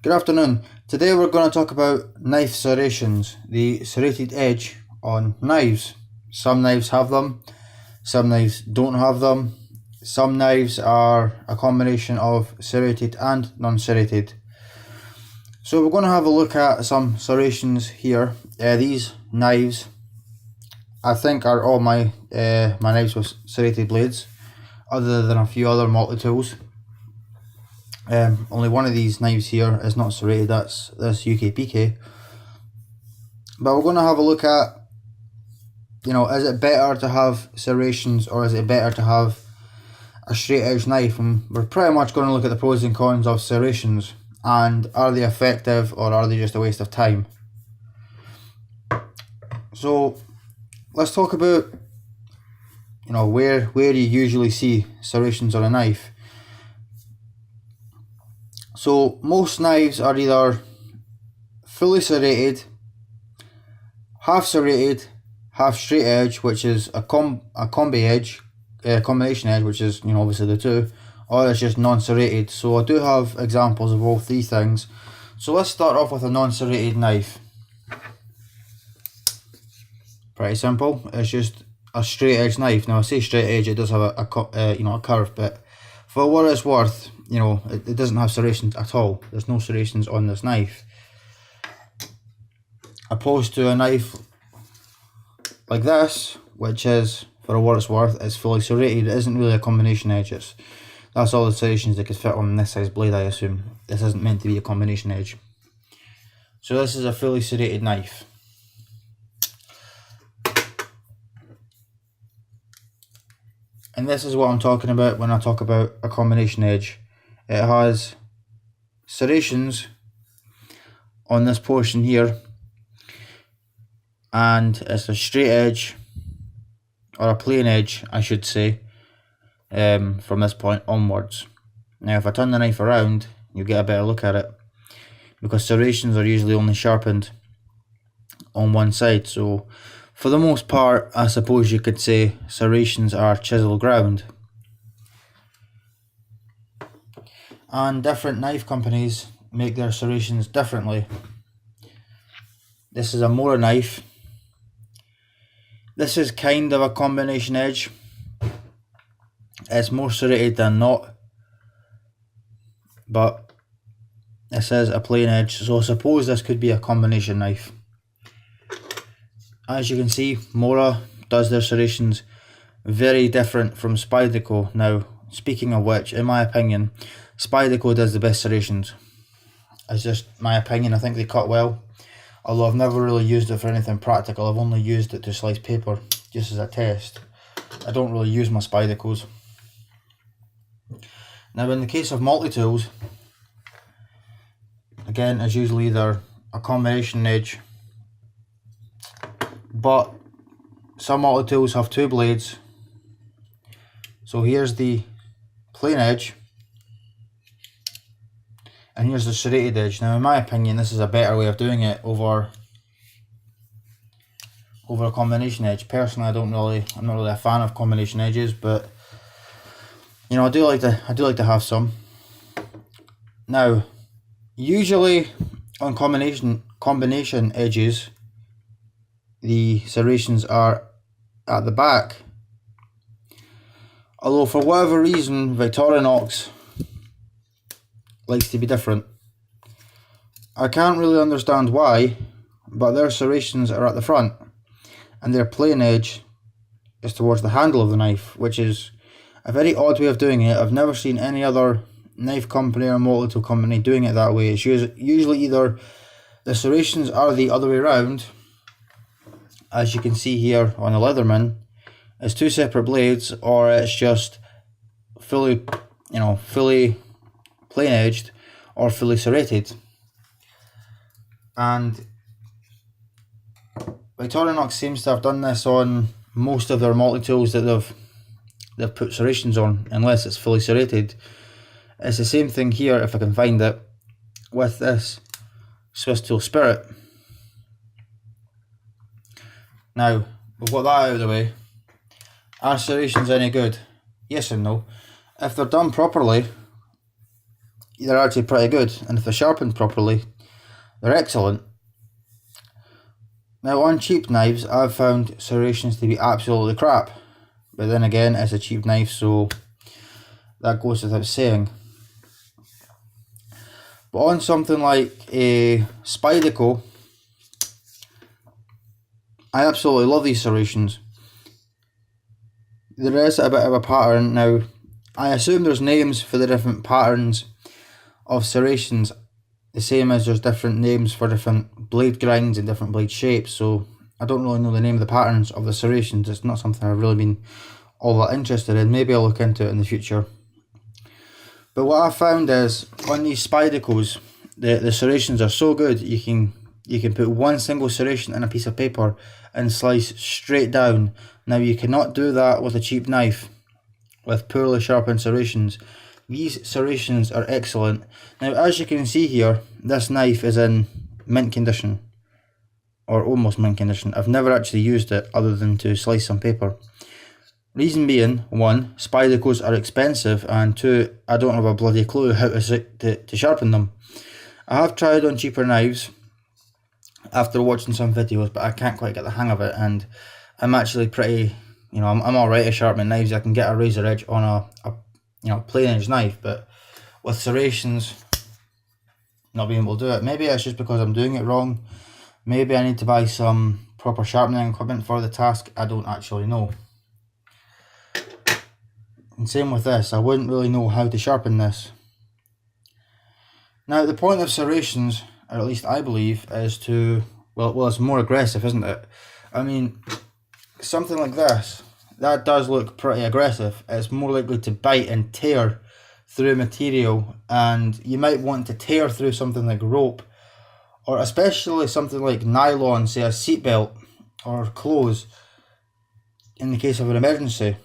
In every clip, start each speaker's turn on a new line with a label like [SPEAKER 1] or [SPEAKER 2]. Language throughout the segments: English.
[SPEAKER 1] Good afternoon. Today we're going to talk about knife serrations, the serrated edge on knives. Some knives have them, some knives don't have them. Some knives are a combination of serrated and non-serrated. So we're going to have a look at some serrations here. These knives, I think, are all my knives with serrated blades, other than a few other multi-tools. Only one of these knives here is not serrated, that's this UKPK. But we're going to have a look at, is it better to have serrations or is it better to have a straight edge knife? And we're pretty much going to look at the pros and cons of serrations, and are they effective or are they just a waste of time? So let's talk about, where you usually see serrations on a knife. So most knives are either fully serrated, half serrated, half straight edge, which is a combination edge, which is obviously the two, or it's just non-serrated. So I do have examples of both these things. So let's start off with a non-serrated knife. Pretty simple. It's just a straight edge knife. Now I say straight edge, it does have a curve, but for what it's worth, it doesn't have serrations at all. There's no serrations on this knife. Opposed to a knife like this, which is, for what it's worth, it's fully serrated. It isn't really a combination edge. That's all the serrations that could fit on this size blade, I assume. This isn't meant to be a combination edge. So this is a fully serrated knife. And this is what I'm talking about when I talk about a combination edge. It has serrations on this portion here, and it's a straight edge, or a plain edge I should say, from this point onwards. Now if I turn the knife around, you get a better look at it, because serrations are usually only sharpened on one side. So for the most part, I suppose you could say serrations are chisel ground. And different knife companies make their serrations differently. This is a Mora knife. This is kind of a combination edge. It's more serrated than not, but this is a plain edge, so I suppose this could be a combination knife. As you can see, Mora does their serrations very different from Spyderco. Now, speaking of which, in my opinion, Spyderco does the best serrations. It's just my opinion. I think they cut well, although I've never really used it for anything practical. I've only used it to slice paper, just as a test. I don't really use my Spydercos. Now in the case of multi-tools, again, it's usually either a combination edge, but some multi-tools have two blades. So here's the plain edge, and here's the serrated edge. Now in my opinion, this is a better way of doing it over a combination edge. Personally, I'm not really a fan of combination edges, but I do like to have some. Now, usually on combination edges, the serrations are at the back. Although for whatever reason, Victorinox likes to be different. I can't really understand why, but their serrations are at the front, and their plain edge is towards the handle of the knife, which is a very odd way of doing it. I've never seen any other knife company or multi-tool company doing it that way. It's usually either the serrations are the other way around, as you can see here on the Leatherman, it's two separate blades, or it's just fully plain edged or fully serrated. And Victorinox seems to have done this on most of their multi-tools that they've put serrations on, unless it's fully serrated. It's the same thing here, if I can find it, with this Swiss Tool Spirit. Now, we've got that out of the way. Are serrations any good? Yes and no. If they're done properly, they're actually pretty good, and if they're sharpened properly, they're excellent. Now on cheap knives, I've found serrations to be absolutely crap, but then again, it's a cheap knife, so that goes without saying. But on something like a Spyderco, I absolutely love these serrations. There is a bit of a pattern. Now, I assume there's names for the different patterns of serrations, the same as there's different names for different blade grinds and different blade shapes, so I don't really know the name of the patterns of the serrations. It's not something I've really been all that interested in. Maybe I'll look into it in the future. But what I found is, on these Spydercos, the serrations are so good, you can put one single serration in a piece of paper and slice straight down. Now you cannot do that with a cheap knife, with poorly sharpened serrations. These serrations are excellent. Now as you can see here, this knife is in mint condition, or almost mint condition. I've never actually used it other than to slice some paper. Reason being, one, Spydercos are expensive, and two, I don't have a bloody clue how to sharpen them. I have tried on cheaper knives after watching some videos, but I can't quite get the hang of it, and I'm actually pretty, I'm alright at sharpening knives. I can get a razor edge on a plain edge knife, but with serrations, not being able to do it. Maybe it's just because I'm doing it wrong. Maybe I need to buy some proper sharpening equipment for the task. I don't actually know. And same with this, I wouldn't really know how to sharpen this. Now the point of serrations, or at least I believe, is to, well it's more aggressive, isn't it? I mean, something like this, that does look pretty aggressive. It's more likely to bite and tear through material, and you might want to tear through something like rope, or especially something like nylon, say a seatbelt or clothes, in the case of an emergency,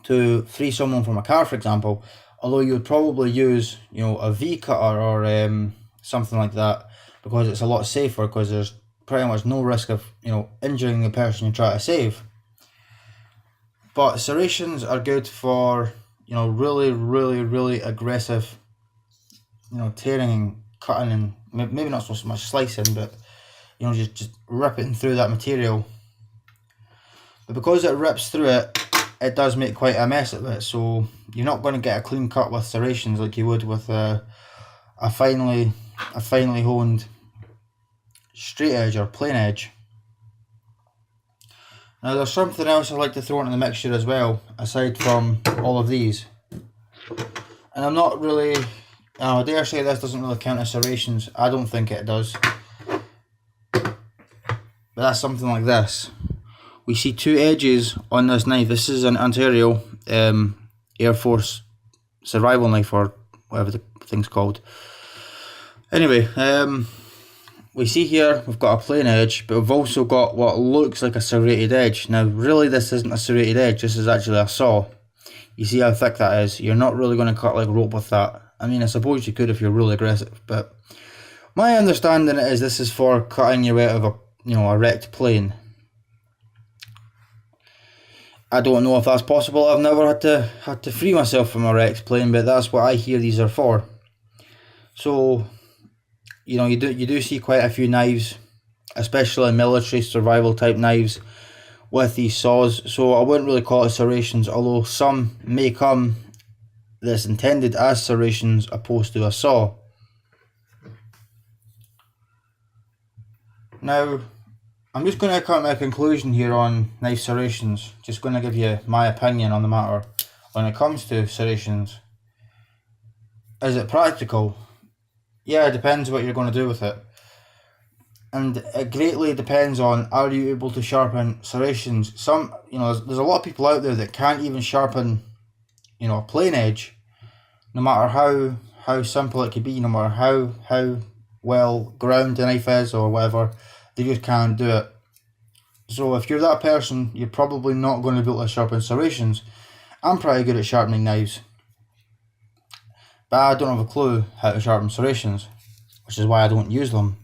[SPEAKER 1] to free someone from a car, for example. Although you would probably use, a V-cutter or something like that, because it's a lot safer, because there's pretty much no risk of, injuring the person you try to save. But serrations are good for, really, really, really aggressive, tearing and cutting, and maybe not so much slicing, but, just ripping through that material. But because it rips through it, it does make quite a mess of it, so you're not going to get a clean cut with serrations like you would with a finely honed straight edge or plain edge. Now there's something else I'd like to throw into the mixture as well, aside from all of these. And I'm not really, I dare say this doesn't really count as serrations. I don't think it does. But that's something like this. We see two edges on this knife. This is an Ontario Air Force survival knife, or whatever the thing's called. Anyway, we see here we've got a plain edge, but we've also got what looks like a serrated edge. Now really this isn't a serrated edge, this is actually a saw. You see how thick that is? You're not really going to cut like rope with that. I mean, I suppose you could if you're really aggressive, but my understanding is this is for cutting your way out of a wrecked plane. I don't know if that's possible. I've never had to free myself from a wrecked plane, but that's what I hear these are for. So, you do see quite a few knives, especially military survival type knives, with these saws. So I wouldn't really call it serrations, although some may come that's intended as serrations opposed to a saw. Now, I'm just going to come to a conclusion here on knife serrations. Just going to give you my opinion on the matter. When it comes to serrations, is it practical? Yeah, it depends what you're going to do with it. And it greatly depends on, are you able to sharpen serrations? Some, there's a lot of people out there that can't even sharpen, a plain edge, no matter how simple it could be, no matter how well ground the knife is or whatever. They just can't do it. So if you're that person, you're probably not going to be able to sharpen serrations. I'm pretty good at sharpening knives, but I don't have a clue how to sharpen serrations, which is why I don't use them.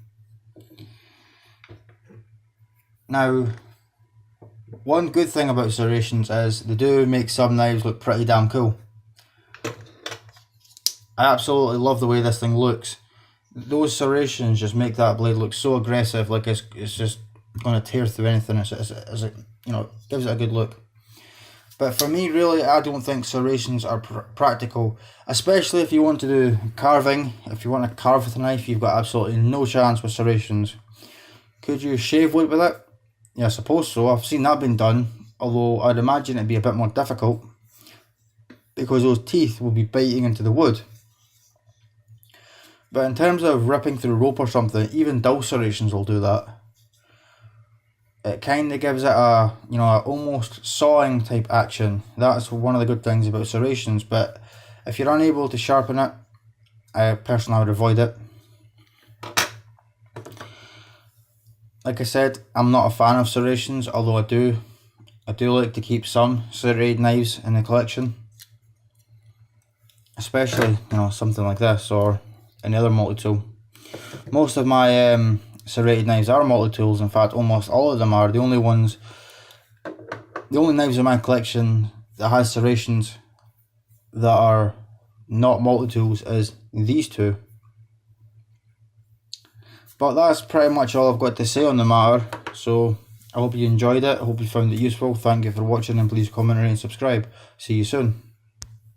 [SPEAKER 1] Now, one good thing about serrations is they do make some knives look pretty damn cool. I absolutely love the way this thing looks. Those serrations just make that blade look so aggressive, like it's just going to tear through anything. It's you know, gives it a good look. But for me, really, I don't think serrations are practical, especially if you want to do carving. If you want to carve with a knife, you've got absolutely no chance with serrations. Could you shave wood with it? Yeah, I suppose so. I've seen that being done, although I'd imagine it'd be a bit more difficult because those teeth will be biting into the wood. But in terms of ripping through rope or something, even dull serrations will do that. It kind of gives it a, you know, a almost sawing type action. That's one of the good things about serrations. But if you're unable to sharpen it, I personally would avoid it. Like I said, I'm not a fan of serrations, although I do like to keep some serrated knives in the collection, especially, you know, something like this or any other multi-tool. Most of my serrated knives are multi-tools. In fact, almost all of them are. The only knives in my collection that has serrations that are not multi-tools is these two. But that's pretty much all I've got to say on the matter. So I hope you enjoyed it. I hope you found it useful. Thank you for watching, and please comment, rate and subscribe. See you soon.